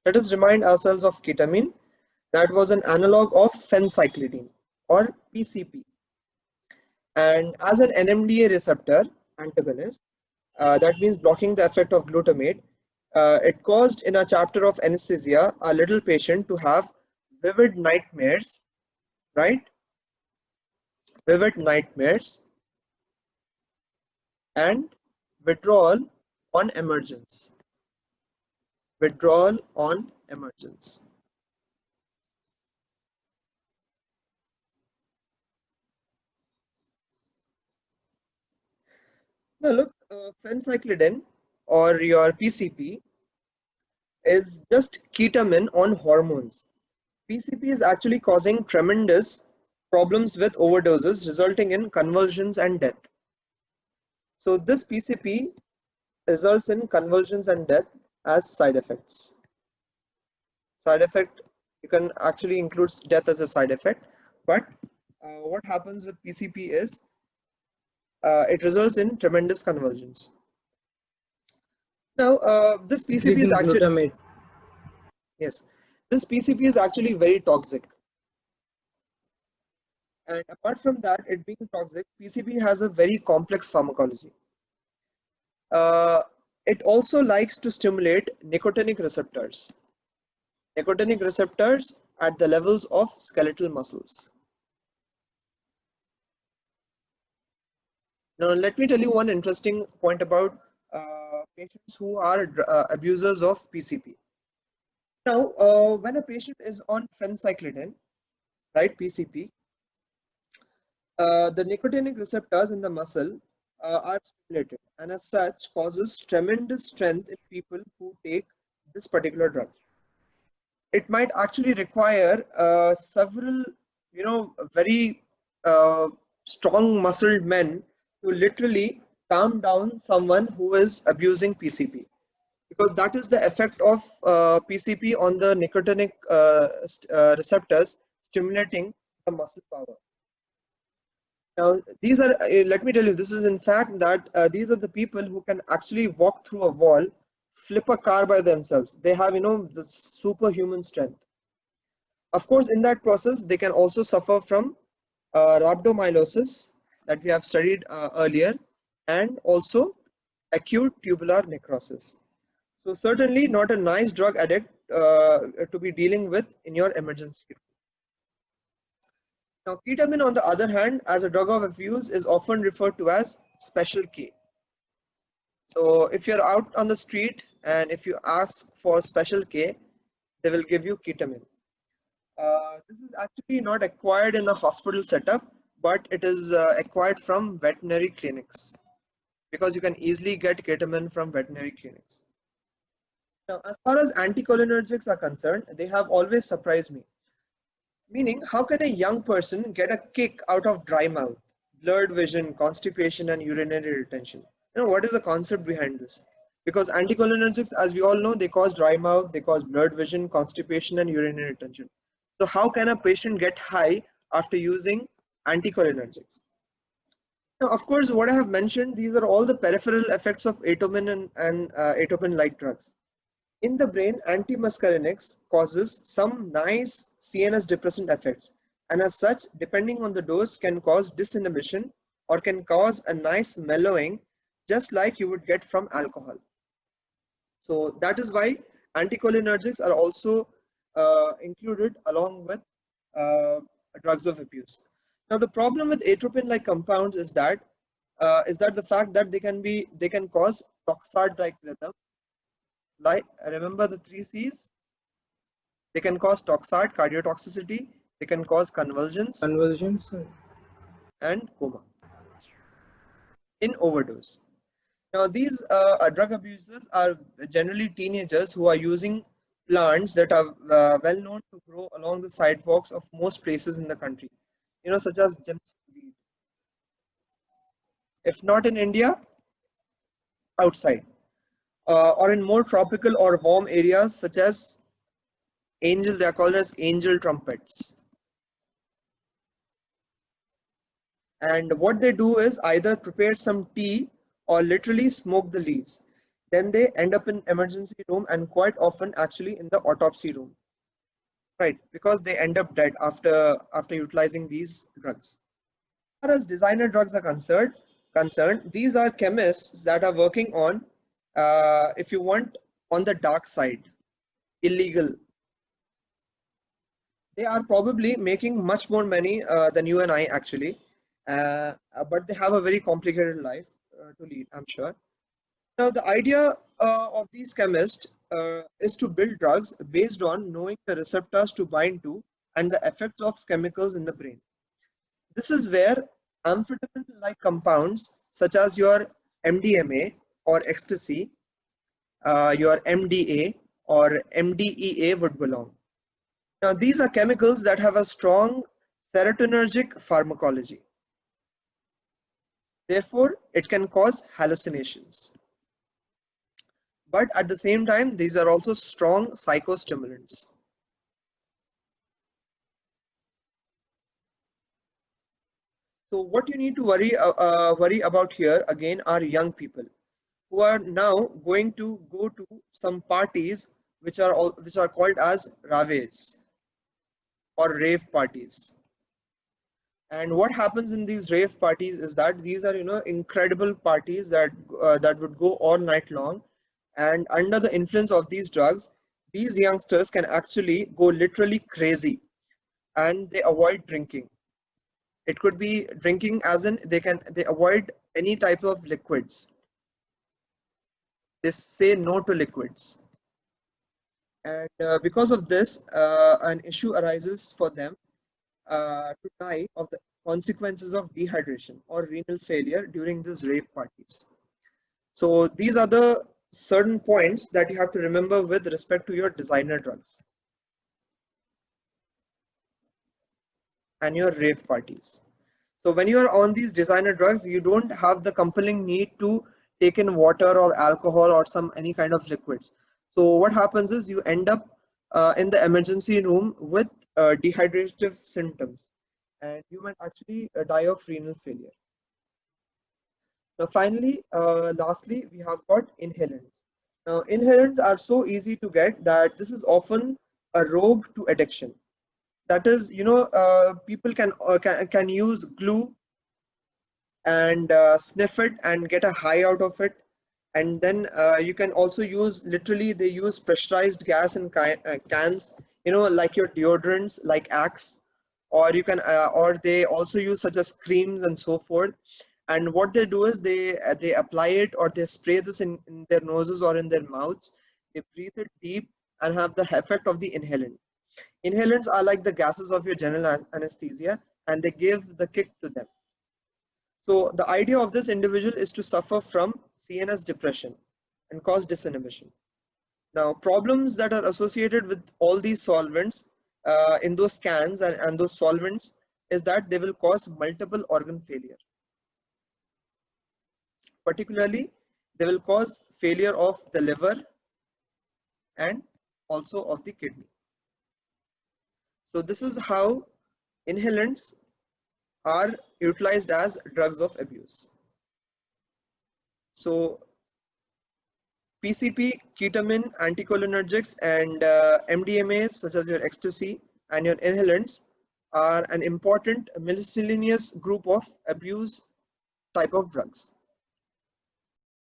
Let us remind ourselves of ketamine. That was an analog of phencyclidine or PCP. And as an NMDA receptor antagonist, that means blocking the effect of glutamate, it caused in a chapter of anesthesia a little patient to have vivid nightmares, right? Vivid nightmares and withdrawal on emergence. Withdrawal on emergence. Now look, phencyclidine or your PCP is just ketamine on hormones. PCP is actually causing tremendous problems with overdoses, resulting in convulsions and death. So this PCP results in convulsions and death as side effects. Side effect, you can actually include death as a side effect, but what happens with PCP is it results in tremendous convulsions. Now, this PCP Increase is in actually, glutamate. yes, this PCP is actually very toxic. And apart from that, it being toxic, PCP has a very complex pharmacology. Uh, it also likes to stimulate nicotinic receptors. Nicotinic receptors at the levels of skeletal muscles. Now, let me tell you one interesting point about patients who are abusers of PCP. Now, when a patient is on phencyclidine, right, PCP, the nicotinic receptors in the muscle are stimulated, and as such causes tremendous strength in people who take this particular drug. It might actually require several, very uh, strong muscled men to literally calm down someone who is abusing PCP, because that is the effect of PCP on the nicotinic receptors stimulating the muscle power. Now, these are, let me tell you, this is in fact that these are the people who can actually walk through a wall, flip a car by themselves. They have, the superhuman strength. Of course, in that process, they can also suffer from rhabdomyolysis that we have studied earlier, and also acute tubular necrosis. So certainly not a nice drug addict to be dealing with in your emergency. Now, ketamine, on the other hand, as a drug of abuse, is often referred to as Special K. So if you're out on the street and if you ask for Special K, they will give you ketamine. This is actually not acquired in a hospital setup, but it is acquired from veterinary clinics, because you can easily get ketamine from veterinary clinics. Now, as far as anticholinergics are concerned, they have always surprised me. Meaning, how can a young person get a kick out of dry mouth, blurred vision, constipation, and urinary retention? What is the concept behind this? Because anticholinergics, as we all know, they cause dry mouth, they cause blurred vision, constipation, and urinary retention. So how can a patient get high after using anticholinergics? Now, of course, what I have mentioned, these are all the peripheral effects of atopine and atopine-like drugs. In the brain, antimuscarinics causes some nice CNS depressant effects, and as such, depending on the dose, can cause disinhibition or can cause a nice mellowing, just like you would get from alcohol. So that is why anticholinergics are also included along with uh, drugs of abuse. Now, the problem with atropine-like compounds is that the fact that they can cause toxard-like rhythm. Like, remember the 3 C's? They can cause toxard, cardiotoxicity, they can cause convulsions, Conversions. and coma in overdose. Now, these drug abusers are generally teenagers who are using plants that are well known to grow along the sidewalks of most places in the country, such as gemstone. If not in India, outside, or in more tropical or warm areas such as angel, they are called as angel trumpets. And what they do is either prepare some tea or literally smoke the leaves. then they end up in emergency room and quite often actually in the autopsy room, right? Because they end up dead after utilizing these drugs. As far as designer drugs are concerned, these are chemists that are working on, if you want, on the dark side, illegal. They are probably making much more money than you and I actually, but they have a very complicated life to lead, I'm sure. Now, the idea of these chemists is to build drugs based on knowing the receptors to bind to and the effects of chemicals in the brain. This is where amphetamine-like compounds such as your MDMA or ecstasy, your MDA or MDEA would belong. Now, these are chemicals that have a strong serotonergic pharmacology. Therefore, it can cause hallucinations. But at the same time, these are also strong psychostimulants. So what you need to worry about here again are young people who are now going to go to some parties which are called as raves or rave parties. And what happens in these rave parties is that these are, incredible parties that would go all night long. And under the influence of these drugs, these youngsters can actually go literally crazy, and they avoid drinking. It could be drinking as in they avoid any type of liquids. They say no to liquids. And because of this, an issue arises for them to die of the consequences of dehydration or renal failure during these rave parties. So these are the certain points that you have to remember with respect to your designer drugs and your rave parties. So when you are on these designer drugs, you don't have the compelling need to take in water or alcohol or any kind of liquids. So what happens is you end up in the emergency room with dehydrative symptoms, and you might actually die of renal failure. Now finally, lastly, we have got inhalants. Now inhalants are so easy to get that this is often a rogue to addiction. That is, people can use glue and sniff it and get a high out of it. And then you can also use, literally they use pressurized gas in cans, like your deodorants, like Axe, or you can or they also use such as creams and so forth. And what they do is they apply it or they spray this in their noses or in their mouths. They breathe it deep and have the effect of the inhalant. Inhalants are like the gases of your general anesthesia, and they give the kick to them. So the idea of this individual is to suffer from CNS depression and cause disinhibition. Now, problems that are associated with all these solvents in those scans and those solvents is that they will cause multiple organ failure. Particularly, they will cause failure of the liver and also of the kidney. So this is how inhalants are utilized as drugs of abuse. So PCP, ketamine, anticholinergics, and MDMAs such as your ecstasy and your inhalants are an important miscellaneous group of abuse type of drugs.